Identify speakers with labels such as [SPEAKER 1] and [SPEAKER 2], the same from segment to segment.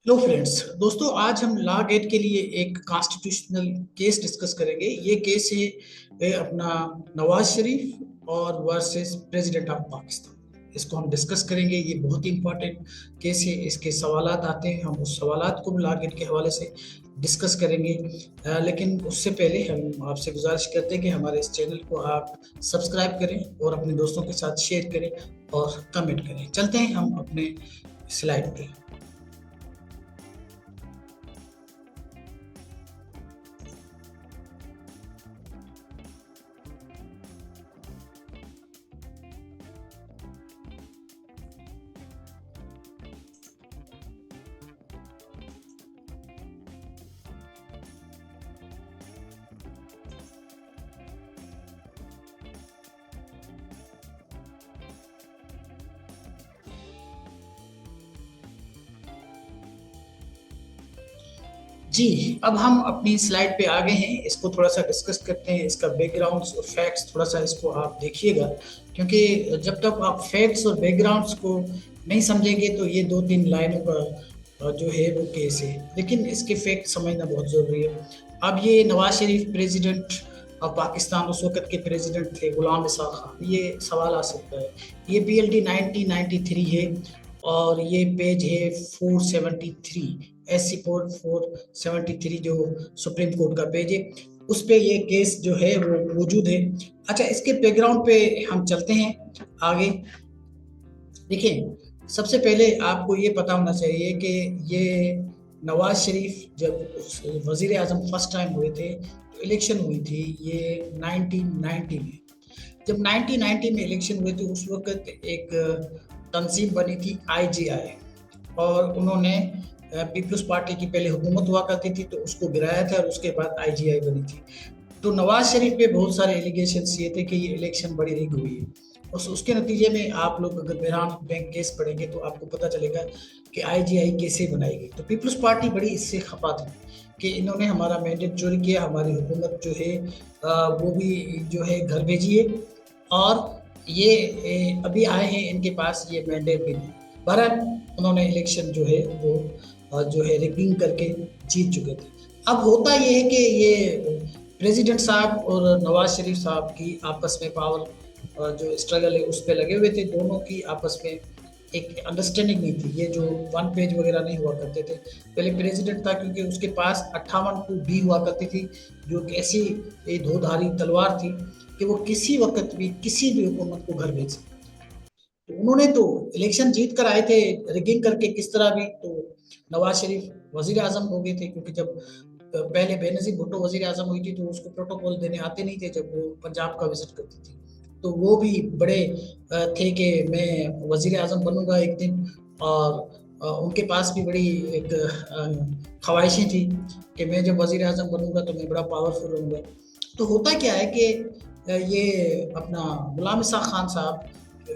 [SPEAKER 1] Hello friends. दोस्तों, आज हम लॉ गेट के लिए एक कॉन्स्टिट्यूशनल केस डिस्कस करेंगे। ये केस है अपना नवाज शरीफ और वर्सेस प्रेसिडेंट ऑफ पाकिस्तान। इसको हम डिस्कस करेंगे। ये बहुत ही इंपॉर्टेंट केस है। इसके सवालात आते हैं, हम उस सवालात को भी लॉ गेट के हवाले से डिस्कस करेंगे। लेकिन उससे पहले हम आपसे गुजारिश करते हैं कि हमारे इस चैनल को आप सब्सक्राइब करें और अपने दोस्तों के साथ शेयर करें और कमेंट करें। चलते हैं हम अपने स्लाइड पे। जी, अब हम अपनी स्लाइड पे आ गए हैं। इसको थोड़ा सा डिस्कस करते हैं। इसका बैकग्राउंड्स और फैक्ट्स थोड़ा सा इसको आप देखिएगा, क्योंकि जब तक आप फैक्ट्स और बैकग्राउंड्स को नहीं समझेंगे तो ये दो तीन लाइनों का जो है वो केस है, लेकिन इसके फैक्ट समझना बहुत ज़रूरी है। अब ये नवाज शरीफ प्रेसिडेंट ऑफ पाकिस्तान, उस वक्त के प्रेसिडेंट थे गुलाम इसाक खान। ये सवाल आ सकता है। ये PLT 1993 है और ये पेज है 473, SC 473 जो सुप्रीम कोर्ट का पेज है, उस पे ये केस जो है वो मौजूद है। अच्छा, इसके बैकग्राउंड पे हम चलते हैं आगे। देखिए, सबसे पहले आपको ये पता होना चाहिए कि ये नवाज शरीफ जब वजीर आजम फर्स्ट टाइम हुए थे तो इलेक्शन हुई थी ये 1990 में। जब 1990 में इलेक्शन हुए थे उस वक्त एक तंजीम बनी थी IGI, और उन्होंने पीपल्स पार्टी की पहले हुकूमत हुआ करती थी तो उसको गिराया था और उसके बाद IGI बनी थी। तो नवाज शरीफ पे बहुत सारे एलिगेशंस ये थे कि ये इलेक्शन बड़ी रिग हुई है। और उसके नतीजे में आप लोग अगर मेहरान बैंक केस पढ़ेंगे तो आपको पता चलेगा कि IGI कैसे बनाई गई। तो पीपल्स पार्टी बड़ी इससे खफा थी कि इन्होंने हमारा मैंडेट चोरी किया, हमारी हुकूमत जो है वो भी जो है घर भेजी है, और ये अभी आए हैं, इनके पास ये मैंडेट भी नहीं। बहरहाल उन्होंने इलेक्शन जो है वो जो है रिगिंग करके जीत चुके थे। अब होता ये है कि ये प्रेसिडेंट साहब और नवाज शरीफ साहब की आपस में पावर जो स्ट्रगल है उस पर लगे हुए थे। दोनों की आपस में एक अंडरस्टैंडिंग नहीं थी। ये जो वन पेज वगैरह नहीं हुआ करते थे। पहले प्रेसिडेंट था क्योंकि उसके पास 58 हुआ करती थी, जो एक ऐसी धोधारी तलवार थी कि वो किसी वक्त भी किसी भी हुकूमत को घर भेज सकती। तो उन्होंने तो इलेक्शन जीत कर आए थे रिगिंग करके किस तरह भी। तो नवाज शरीफ वजीर आजम हो गए थे, क्योंकि जब पहले बेनजीर भुट्टो वजीर आजम हुई थी तो उसको प्रोटोकॉल देने आते नहीं थे जब वो पंजाब का विजिट करती थी। तो वो भी बड़े थे कि मैं वजीर आजम बनूंगा एक दिन, और उनके पास भी बड़ी एक ख्वाहिशें थी कि मैं जब वजीर आजम बनूंगा तो मैं बड़ा पावरफुल रहूंगा। तो होता क्या है कि ये अपना गुलाम इसाक खान साहब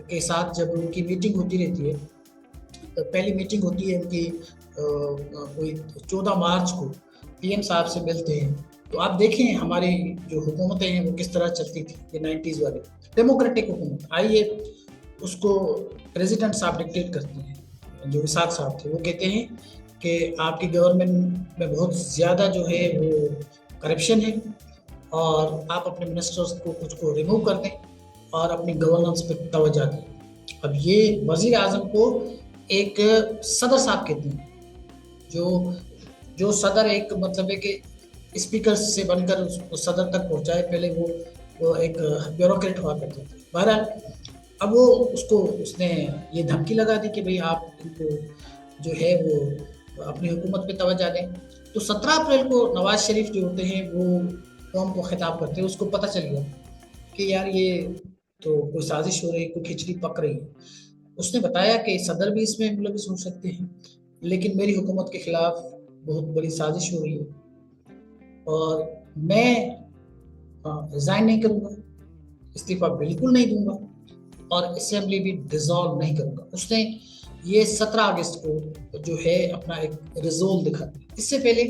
[SPEAKER 1] के साथ जब उनकी मीटिंग होती रहती है, तो पहली मीटिंग होती है उनकी कोई 14 मार्च को PM साहब से मिलते हैं। तो आप देखें हमारी जो हुकूमतें हैं वो किस तरह चलती थी, ये 90s वाली डेमोक्रेटिक हुकूमत। आइए, उसको प्रेसिडेंट साहब डिक्टेट करते हैं। जो इसाक साहब थे वो कहते हैं कि आपकी गवर्नमेंट में बहुत ज़्यादा जो है वो करप्शन है, और आप अपने मिनिस्टर्स को कुछ को रिमूव कर दें और अपनी गवर्नेंस पे तवज्जो दें। अब ये वजीर आजम को एक सदर साहब कहते हैं। जो जो सदर एक मतलब है कि स्पीकर से बनकर उस सदर तक पहुंचाए। पहले वो एक ब्यूरोक्रेट हुआ करते थे। बहरहाल अब वो उसको उसने ये धमकी लगा दी कि भाई आप इनको जो है वो अपनी हुकूमत पे तवज्जो दें। तो 17 अप्रैल को नवाज शरीफ जो होते हैं वो कौम को खिताब करते हैं। उसको पता चल गया कि यार ये तो कोई साजिश हो रही है, कोई खिचड़ी पक रही है। उसने बताया कि सदर भी इसमें मुलविस हो सकते हैं, लेकिन मेरी हुकूमत के खिलाफ बहुत बड़ी साजिश हो रही है, और मैं रिजाइन नहीं करूंगा, इस्तीफा बिल्कुल नहीं दूंगा, और असेंबली भी डिसॉल्व नहीं करूंगा। उसने ये 17 अगस्त को जो है अपना एक रिजोल्व दिखा दिया। इससे पहले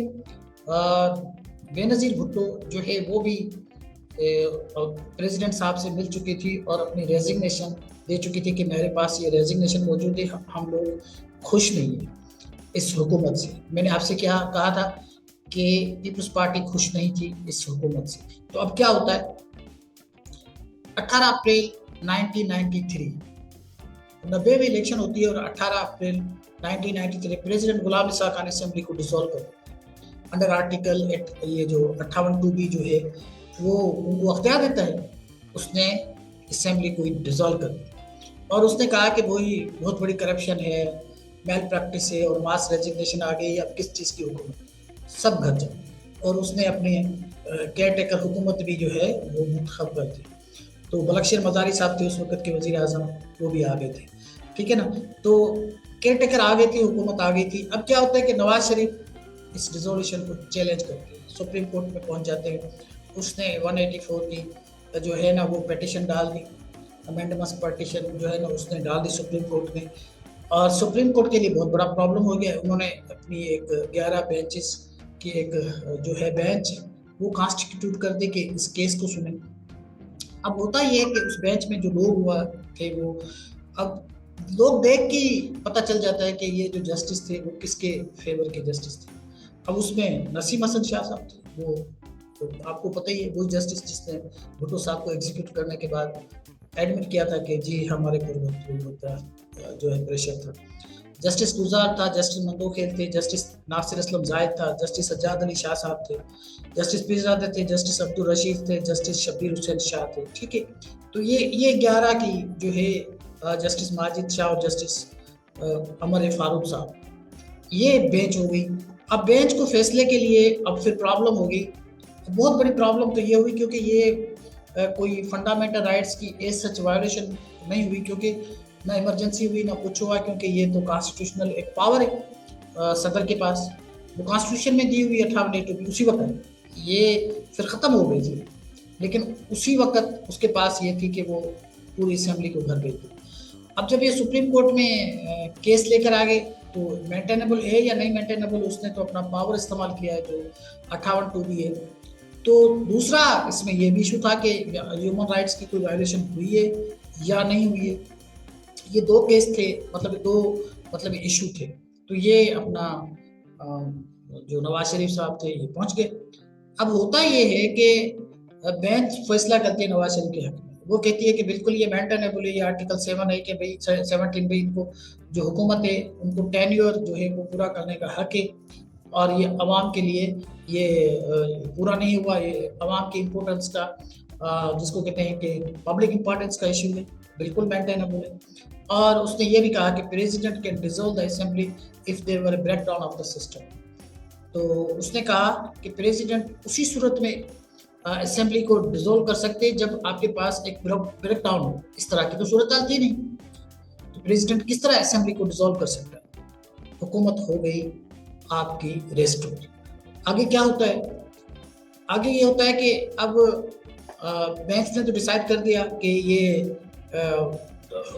[SPEAKER 1] बेनजीर भुट्टो जो है वो भी प्रेसिडेंट साहब से मिल चुकी थी और अपनी रेजिग्नेशन दे चुकी थी कि मेरे पास ये रेजिग्नेशन मौजूद है, हम लोग खुश नहीं हैं। इस हुकूमत से। मैंने आपसे क्या कहा था कि पीपल्स पार्टी खुश नहीं थी इस हुकूमत से। तो अब क्या होता है, 18 अप्रैल 1993 90 में इलेक्शन होती है और 18 अप्रैल 1993 प्रेसिडेंट गुलाम ईसा खान असेंबली को डिसॉल्व कर अंडर आर्टिकल ये जो 58(2)(b) जो है वो उनको अख्तियार देता है। उसने असेंबली को डिसॉल्व कर दिया और उसने कहा कि वही बहुत बड़ी करप्शन है, मेल प्रैक्टिस है और मास रेजिग्नेशन आ गई, अब किस चीज़ की हुकूमत, सब घर जाए। और उसने अपने केयर टेकर हुकूमत भी जो है वो मुंतखब कर दी। तो बलकशर मजारी साहब थे उस वक्त के वजीर आजम, वो भी आ गए थे, ठीक है ना। तो केयर टेकर आ गई थी, हुकूमत आ गई थी। अब क्या होता है कि नवाज शरीफ इस डिसोल्यूशन को चैलेंज करके सुप्रीम कोर्ट में पहुंच जाते हैं। उसने 184 की जो है ना वो पिटीशन डाल दी, अमेंडमेंट्स पिटीशन जो है ना उसने डाल दी सुप्रीम कोर्ट में। और सुप्रीम कोर्ट के लिए बहुत बड़ा प्रॉब्लम हो गया। उन्होंने अपनी एक 11 बेंचेस की एक जो है बेंच वो कॉन्स्टिट्यूट कर दी कि इस केस को सुने। अब होता ये है कि उस बेंच में जो लोग हुआ थे वो, अब लोग देख के पता चल जाता है कि ये जो जस्टिस थे वो किसके फेवर के जस्टिस थे। अब उसमें नसीम हसन शाह साहब थे, वो तो आपको पता ही है, वो जस्टिस जिसने भुट्टो साहब को एग्जीक्यूट करने के बाद एडमिट किया था कि जी हमारे पर जो है प्रेशर था। जस्टिस गुजार था, जस्टिस मंदोखेल थे, जस्टिस नासिर असलम जायद था, जस्टिस सज्जाद अली शाह साहब थे, जस्टिस पीरजादा थे, जस्टिस अब्दुल रशीद थे, जस्टिस शब्बीर हुसैन शाह थे, ठीक है। तो ये 11 की जो है जस्टिस माजिद शाह और जस्टिस अमर फारूक साहब, ये बेंच हो गई। अब बेंच को फैसले के लिए अब फिर प्रॉब्लम हो गई। बहुत बड़ी प्रॉब्लम तो ये हुई क्योंकि ये कोई फंडामेंटल राइट्स की एज सच वायोलेशन नहीं हुई, क्योंकि ना इमरजेंसी हुई ना कुछ हुआ, क्योंकि ये तो कॉन्स्टिट्यूशनल एक पावर है सदर के पास, वो कॉन्स्टिट्यूशन में दी हुई 58(2) उसी वक्त ये फिर ख़त्म हो गई थी, लेकिन उसी वक्त उसके पास ये थी कि वो पूरी असेंबली को घर भेज दी। अब जब ये सुप्रीम कोर्ट में केस लेकर आ गए तो मेंटेनेबल है या नहीं मेंटेनेबल, उसने तो अपना पावर इस्तेमाल किया है जो 58(2) है। तो दूसरा इसमें ये भी इशू था कि ह्यूमन राइट्स की कोई वायलेशन हुई है या नहीं हुई है। ये दो केस थे, मतलब इशू थे। तो ये अपना जो नवाज शरीफ साहब थे ये पहुंच गए। अब होता ये है कि बेंच फैसला करती है नवाज शरीफ के हक में। वो कहती है कि बिल्कुल ये मेंटेनेबल है, ये आर्टिकल 7 है कि भाई 17 में इनको जो हुकूमत है उनको टेन्योर जो है वो पूरा करने का हक है, और ये अवाम के लिए ये पूरा नहीं हुआ, ये अवाम की इम्पोर्टेंस का जिसको कहते हैं कि पब्लिक इम्पोर्टेंस का इशू है, बिल्कुल मेंटेनेबल है। और उसने ये भी कहा कि president can dissolve the assembly if there were a breakdown of the system. तो उसने कहा कि प्रेसिडेंट उसी सूरत में असेंबली को डिसॉल्व कर सकते हैं जब आपके पास एक ब्रेकडाउन हो। इस तरह की तो सूरत हाल थी नहीं, तो प्रेसिडेंट किस तरह असेंबली को डिसॉल्व कर सकता है। हुकूमत हो गई आपकी रेस्टोर। आगे क्या होता है, आगे ये होता है कि अब बेंच ने तो डिसाइड कर दिया कि ये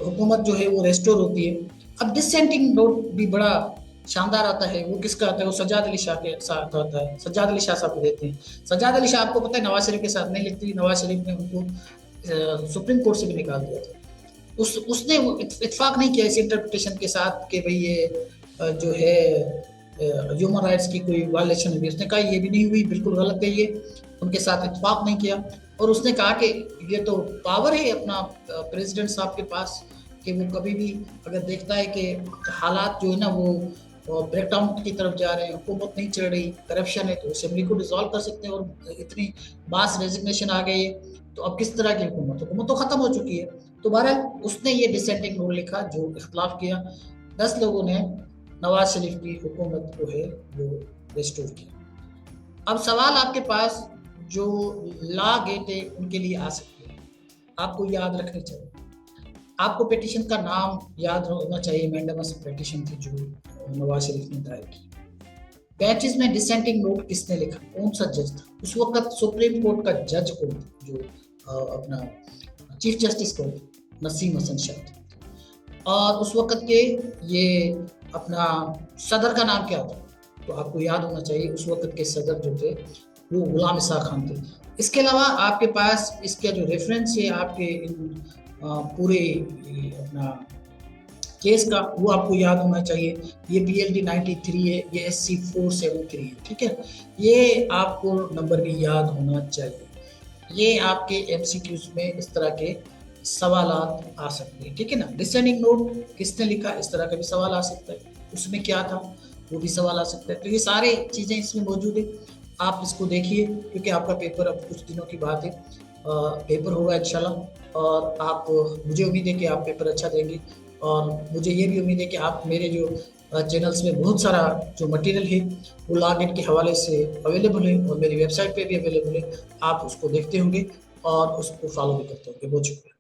[SPEAKER 1] हुकूमत जो है वो रेस्टोर होती है। अब डिसेंटिंग नोट भी बड़ा शानदार आता है। वो किसका आता है, वो सज्जाद अली शाह के साथ आता है, सज्जाद अली शाह साहब को देते हैं। सज्जाद अली शाह आपको पता है नवाज शरीफ के साथ नहीं लिखती, नवाज शरीफ ने उनको सुप्रीम कोर्ट से भी निकाल दिया था। उसने इत्तेफाक नहीं किया इस इंटरप्रिटेशन के साथ कि भाई ये जो है ह्यूमन राइट्स की कोई वायलेशन हुई। उसने कहा ये भी नहीं हुई, बिल्कुल गलत है ये, उनके साथ इत्तेफाक नहीं किया। और उसने कहा कि ये तो पावर है अपना प्रेसिडेंट साहब के पास कि वो कभी भी अगर देखता है कि हालात जो है ना वो ब्रेकडाउन की तरफ जा रहे हैं, हुकूमत नहीं चल रही, करप्शन है, तो असेंबली को डिसॉल्व कर सकते हैं। और इतनी मास रेजिग्नेशन आ गई है तो अब किस तरह की हुकूमत तो ख़त्म हो चुकी है। तो बहरहाल उसने ये डिसेंटिंग नोट लिखा जो इख्तलाफ किया। 10 लोगों ने नवाज शरीफ की हुकूमत को है वो रिस्टोर किया। अब सवाल आपके पास जो लॉ गेट है उनके लिए आ सकते हैं, आपको याद रखनी चाहिए। आपको पिटीशन का नाम याद होना चाहिए, मैंडेमस पिटीशन थी जो नवाज शरीफ ने दायर की। बेंचेस में डिसेंटिंग नोट किसने लिखा, कौन सा जज था उस वक्त, सुप्रीम कोर्ट का जज कौन था, जो अपना चीफ जस्टिस कौन था, नसीम हसन शाह। और उस वक्त के ये अपना सदर का नाम क्या था, तो आपको याद होना चाहिए उस वक्त के सदर जो थे वो गुलाम ईसा खान थे। इसके अलावा आपके पास इसका जो रेफरेंस है आपके इन पूरे अपना केस का वो आपको याद होना चाहिए। ये PLD 93 है, ये SC 473 है, ठीक है। ये आपको नंबर भी याद होना चाहिए। ये आपके MCQs में इस तरह के सवालात आ सकते हैं, ठीक है ना। डिसेंडिंग नोट किसने लिखा, इस तरह का भी सवाल आ सकता है। उसमें क्या था, वो भी सवाल आ सकता है। तो ये सारे चीज़ें इसमें मौजूद है, आप इसको देखिए, क्योंकि आपका पेपर अब कुछ दिनों की बात है, पेपर होगा इंशाल्लाह। और आप, मुझे उम्मीद है कि आप पेपर अच्छा देंगे, और मुझे ये भी उम्मीद है कि आप मेरे जो चैनल्स में बहुत सारा जो मटेरियल है वो लॉगिन के हवाले से अवेलेबल है, और मेरी वेबसाइट पे भी अवेलेबल है। आप उसको देखते होंगे और उसको फॉलो भी करते होंगे। बहुत शुक्रिया।